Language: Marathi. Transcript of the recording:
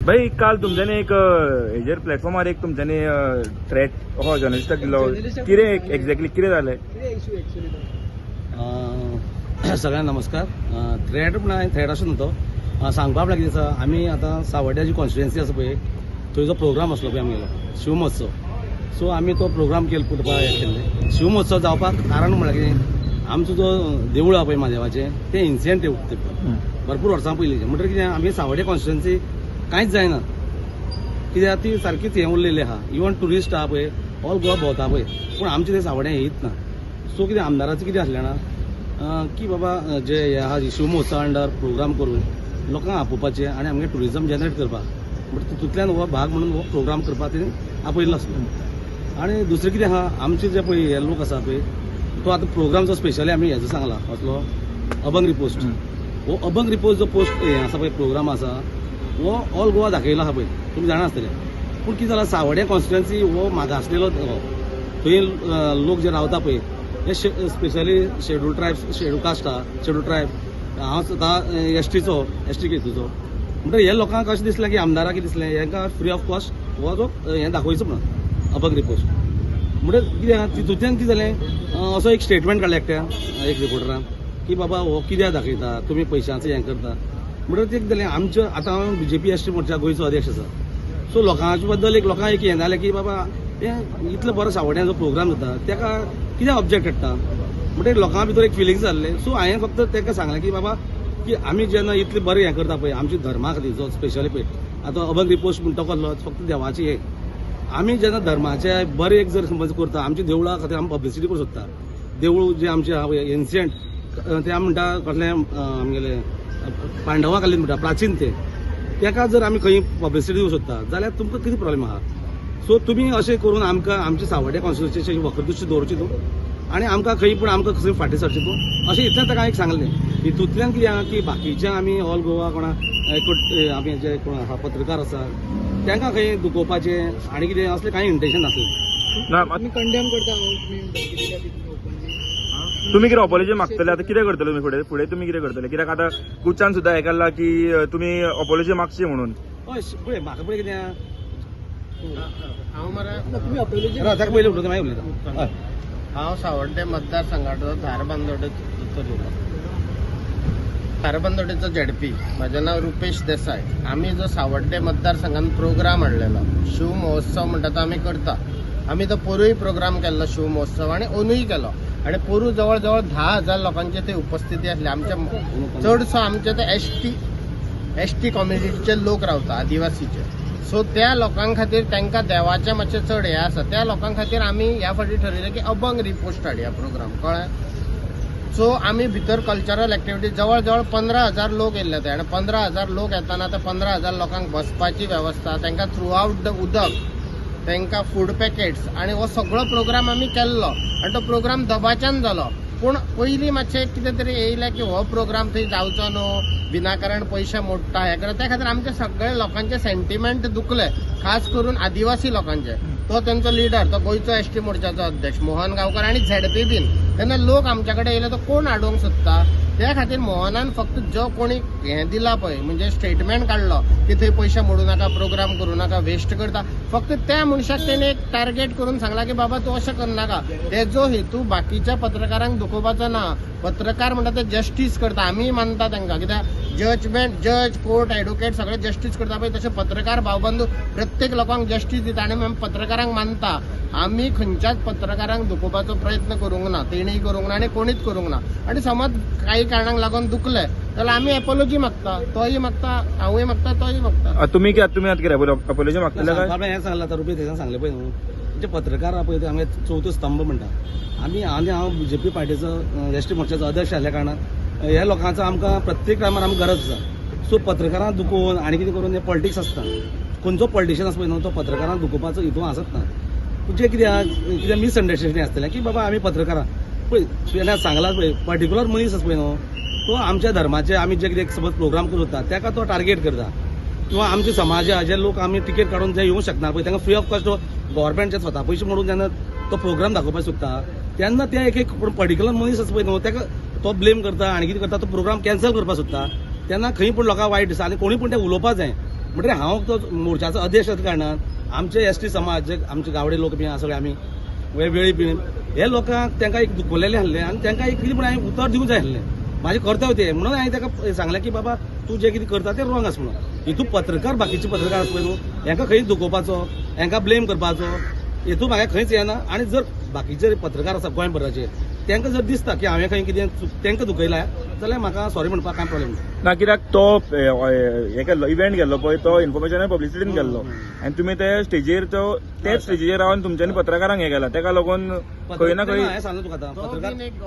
भाई काल तुमच्यानी एक हेजेर प्लॅटफॉर्मार एक तुमच्यानी थ्रेट हो जर्नलिस्टाक दिलो कितें एक्झॅक्टली कितें जालें? सगळ्यांना नमस्कार. थ्रेट म्हणून थ्रेट असो न्हू सांगपाक लागीं आसा. आमी आतां सावड्ड्या जी कॉन्स्टिट्युएन्सी आसा पळय थंय जो प्रोग्राम आसलो पळय आमगेलो शिवमहोत्सव. सो आमी तो प्रोग्राम केल्लो केल्ले. शिवमहोत्सव जावपाक कारण म्हणल्यार कितें आमचो जो देवूळ आहा पळय म्हादेवाचें तें इन्सिडेंट भरपूर वर्सां पयलींचें. म्हणटकीर कितें आमी सावड्ड्या कॉन्स्टिट्युएन्सी कांयच जायना कित्याक ती सारकीच हें उरलेली आहा. इवन ट्युरिस्ट आहा पळय ऑल गोवा भोंवता पळय पूण आमचें तें सावड्ड्या येयत ना. सो कितें आमदाराचें कितें आसलें ना की बाबा जे हे आहा शिवमहोत्सवा अंडर प्रोग्राम करून लोकांक आपोवपाचें आनी आमगे ट्युरिजम जनरेट करपाक म्हणजे तितूंतल्यान हो भाग म्हणून हो प्रोग्राम करपाक तेणी आपयल्लो आसलो. आनी दुसरें कितें आहा आमचे जे पळय हे लोक आसा पळय तो आतां प्रोग्राम जो स्पेशली आमी हेजो सांगला असलो अभंग रिपोस्ट. हो अभंग रिपोस्ट जो पोस्ट हे आसा पळय प्रोग्राम आसा हो ऑल गोवा दाखयलो आहा पळय तुमी जाणा आसतले. पूण कितें जालां सावड्ड्या कॉन्स्टिट्युएन्सी हो मागासलेलो थंय लोक जे रावता पळय हे specially schedule tribes schedule caste आहा शेड्यूल ट्रायब. हांव स्वता एसटीचो एसटी केतूचो म्हणटकीर हे लोकांक अशें दिसलें की आमदाराक कितें दिसलें हेंकां फ्री ऑफ कॉस्ट हो जो हें दाखोवचो म्हणून अभंग रिपोस्ट. म्हणजे कितें तितूंतल्यान कितें जालें असो एक स्टेटमेंट काडलें एकट्या एक रिपोर्टरान की बाबा हो कित्याक दाखयता तुमी पयशांचें हें करता. म्हणटकीर तें कितें जालें आमचें आतां हांव BJP एसटी मोर्चा गोंयचो अध्यक्ष आसा. सो लोकांचे बद्दल लोकांक एक हें जालें की बाबा हें इतलो बरो सावड्ड्यान जो प्रोग्राम जाता तेका कित्याक ऑब्जेक्ट हाडटा. म्हणटकीर लोकां भितर एक फिलिंग्स जाल्लें. सो हांवें फक्त तेका सांगलें की बाबा की आमी जेन्ना इतलें बरें हें करता पळय आमच्या धर्मा खातीर जो स्पेशली पळय आतां अभंग रिपोस्ट म्हणटा कसलो फक्त देवाची हे आमी जेन्ना धर्माचे बरें एक जर समज करता आमच्या देवळा खातीर आमी पब्लिसिटी करूंक सोदता. देवूळ जे आमचे आहा पळय एन्सियंट ते आमी म्हणटा कसलें आमगेलें पांडवां घालीन म्हणटा प्राचीन तेका जर आमी खंय पब्लिसिटी दिवंक सोदता जाल्यार तुमकां कितें प्रॉब्लेम आहा. सो तुमी अशें करून आमकां आमच्या सावड्ड्या कॉन्स्टिट्युएन्सीची वक्रदृश्टी दवरची तूं आनी आमकां खंय पूण आमकां खंय फाटीं सरचें तूं अशें इतलें ताका एक सांगलें. हितूंतल्यान कितें आहा की बाकीच्या आमी ऑल गोवा कोणा आमी जे कोण आहा पत्रकार आसा तांकां खंय दुखोवपाचें आनी कितें असलें कांय इंटेन्शन नासलें. आमी कंडेम करता तुमी कितें अपॉलॉजी मागतले आतां कितें करतले तुमी फुडें फुडें तुमी कितें करतले कित्याक आतां गुच्चान सुद्दां हें केलां की तुमी अपॉलॉजी मागची म्हणून. हय पळय म्हाका पळय कितें हांव मरे तुमी अपॉलॉजी ताका पयलीं उलयता मागीर उलयता. हय हांव सावड्डे मतदारसंघाचो धारबांदोडेचो धारबांदोडेचो झेडपी. म्हजें नांव रुपेश देसाय. आमी जो सावड्डे मतदारसंघान प्रोग्राम हाडलेलो शिव महोत्सव म्हणटा तो आमी करता. आमी तो पोरूय प्रोग्राम केल्लो शिव महोत्सव आनी अंदूय केलो आनी पोरू जवळ जवळ 10,000 लोकांची थंय उपस्थिती आसली. आमच्या चडसो आमचे ते एसटी कम्युनिटीचे लोक रावता आदिवासीचे. सो त्या लोकां खातीर तांकां देवाचें मातशें चड हें आसा त्या लोकां खातीर आमी ह्या फावटी ठरयलें की अभंग रिपोस्ट हाडया प्रोग्राम कळ्ळें. सो आमी भितर कल्चरल एक्टिविटी जवळ जवळ 15,000 लोक येयल्ले ते आनी 15,000 लोक येताना त्या 15,000 लोकांक बसपाची वेवस्था तांकां थ्रू आउट द उदक तांकां फूड पॅकेट्स आनी हो सगळो प्रोग्राम आमी केल्लो आनी तो प्रोग्राम दबाच्यान जालो. पूण पयलीं मातशें कितें तरी येयलें की हो प्रोग्राम थंय जावचो न्हू विनाकारण पयशे मोडटा हें करता त्या खातीर आमचे सगळे लोकांचे सेंटिमेंट दुखले खास करून आदिवासी लोकांचे. तो तेंचो लिडर तो गोंयचो एसटी मोर्चाचो अध्यक्ष मोहन गांवकर आनी झेडपी बीन तेन्ना लोक आमच्या कडेन येयले तो कोण हाडूंक सोदता. त्या खातीर मोहनान फक्त जो कोणी हें दिला पळय म्हणजे स्टेटमेंट काडलो की थंय पयशे मोडू नाका प्रोग्राम करूं नाका वेस्ट करता फक्त त्या मनशाक तेणे एक टार्गेट करून सांगला की बाबा तूं अशें करनाका. तेजो हेतू बाकीच्या पत्रकारांक दुखोवपाचो ना. पत्रकार म्हणटा ते जस्टीस करता आमी मानता तांकां कित्याक जज कोर्ट एडवोकेट सगळे जस्टीस करता पळय तशें पत्रकार भावबंधू प्रत्येक लोकांक जस्टीस दिता आनी आमी पत्रकारांक मानता. आमी खंयच्याच पत्रकारांक दुखोवपाचो प्रयत्न करूंक ना तेणीय करूंक ना आनी कोणीच करूंक ना. आनी समज काही कारणांक लागून दुखले जाल्यार आमी एपॉलॉजी मागता तोय मागता हांवूय मागता तोय मागता. तुमी आतां कितें अपॉलॉजी मागतले काय? हें सांगलां आतां रुपये तें सांगलें पळय न्हू जे पत्रकार आहा पळय ते आमगे चवथो स्तंभ म्हणटा आमी हांव BJP पार्टीचो एसटी मोर्चाचो अध्यक्ष आसल्या कारणान ह्या लोकांचो आमकां प्रत्येक टायमार आमकां गरज आसा. सो पत्रकारांक दुखोवन आनी कितें करून हें पॉलिटिक्स आसता. खंयचो पॉलिटिशियन आसा पळय न्हू तो पत्रकारांक दुखोवपाचो हितून आसत ना. म्हणजे कितें मिसअंडरस्टँडिंग आसतलें की बाबा आमी पत्रकारां पळय तुवें सांगलां पळय पर्टिक्युलर मनीस आसा पळय न्हू तो आमच्या धर्माचे आमी जे कितें समज प्रोग्राम करता ताका तो टार्गेट करता किंवा आमच्या समाजा जे लोक आमी टिकेट काडून जे येवंक शकना पळय तांकां फ्री ऑफ कॉस्ट गव्हर्मेंटचे स्वता पयशे म्हणून जेन्ना तो प्रोग्राम दाखोवपाक सोदता तेन्ना ते एक पर्टिक्युलर मनीस आसा पळय न्हू ताका तो ब्लेम करता आनी कितें करता तो प्रोग्राम कॅन्सल करपाक सोदता तेन्ना खंय पूण लोकांक वायट दिसता आनी कोणी पूण तें उलोवपाक जाय. म्हणजे हांव तो मोर्चाचो अध्यक्ष असल्या कारणान आमचे एसटी समाज जे आमचे गावडे लोक बी आहा सगळे आमी वेळी बीन हे लोकांक तांकां एक दुखोलेले आहले आनी तांकां एक कितें पूण हांवें उतर दिवंक जाय आहलें माझे कर्तव्य ते म्हणून हांवें ताका सांगलें की बाबा तूं जें कितें करता तें रॉंग आसा म्हणून हितून पत्रकार बाकीचे पत्रकार आसा पळय न्हू हांकां खंयच दुखोवपाचो हांकां ब्लेम करपाचो हेतून म्हाका खंयच येना आनी जर बाकीचे पत्रकार आसा गोंयभराचे तांकां जर दिसता की हांवें खंय कितें तांकां दुखयलां जाल्यार म्हाका सॉरी म्हणपाक कांय प्रॉब्लेम ना ना कित्याक तो हे केल्लो इव्हेंट केल्लो पळय तो इन्फॉर्मेशन पब्लिसिटीन केल्लो आनी तुमी ते स्टेजीर तेच स्टेजीचेर रावन तुमच्यांनी पत्रकारांक हे केला तेका लागून खंय ना खंय हांवें सांगलो तुका आतां तो पत्रकार बीन एक